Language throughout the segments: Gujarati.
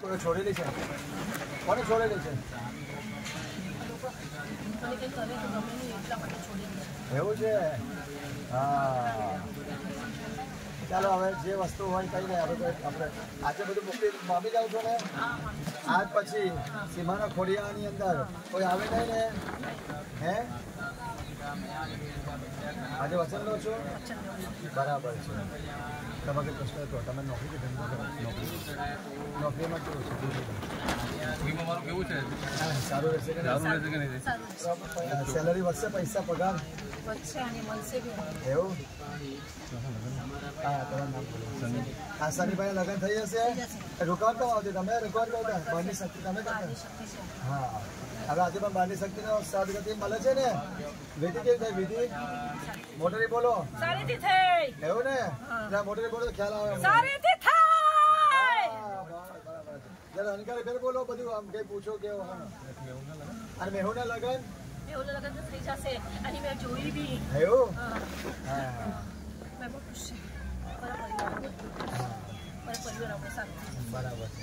કોઈ છોડેલી છે? કોને છોડેલી છે? એવું છે? હા, ચાલો હવે જે વસ્તુ હોય કઈ નહીં. આપણે આજે બધું મોકલી મામી જાવ છો ને? આજ પછી સીમાના ખોડિયાની અંદર કોઈ આવે નહીં ને? હે, આજે વચન લો છો? બરાબર છે. તમારે પ્રશ્ન હતો, તમે નોકરી કે ધંધો કરો? નોકરીમાં કેવું છે? કેવું છે? સારું રહેશે કે નહીં? સેલરી વધશે? પૈસા પગાર એવું? હા, તમારું નામ બોલો. હા, સનીભાઈ લગ્ન થઈ જશે. રોકાણ તો આવતી, તમે રોકાણ કરતા બહારની શક્તિ તમે કરતા. હા, હવે આજે પણ બહારની શક્તિનો સાથ ગતિ મળે છે ને? વિધિ કેવી થઈ? વિધિ મોટરી બોલો. સારીથી થઈ. એવું ને? મોટરી બોલો ખ્યાલ આવે. સારીથી થઈ. જરા અનકારી ફેર બોલો બધું. આમ કઈ પૂછો કેવો? અને મેહુના લગ્ન લગ્ન તો થઈ જશે. અને મેં જોઈ બી. એવું? હા, મેં બહુ ખુશ છું. બરાબર છે.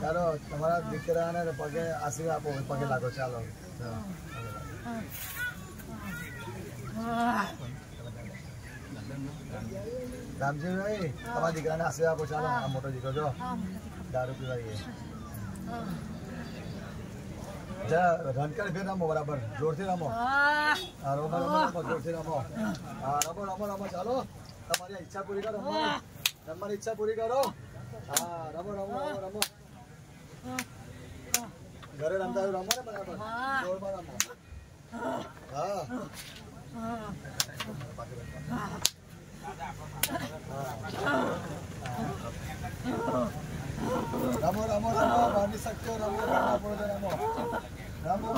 ચાલો તમારા દીકરાને પગે આશીર્વાદ આપો. પગે લાગો. ચાલો રામજીભાઈ, તમારા દીકરાને આશીર્વાદ આપો. ચાલો, આ મોટો દીકરો જો દારૂ પીવાય રનકર ફેર રમો. બરાબર, જોરથી રમો. રમો જોરથી રમો. હા, રમો રમો રમો. ચાલો, તમારી ઈચ્છા પૂરી કરો. તમારી ઈચ્છા પૂરી કરો. હા, રમો રમો રમો રમો. ઘરે રમતા રમો ને. બરાબર, જોરમાં રમો. હા, રમો રમો રમો. બહારની શક્તિઓ રમો. રમો રમો.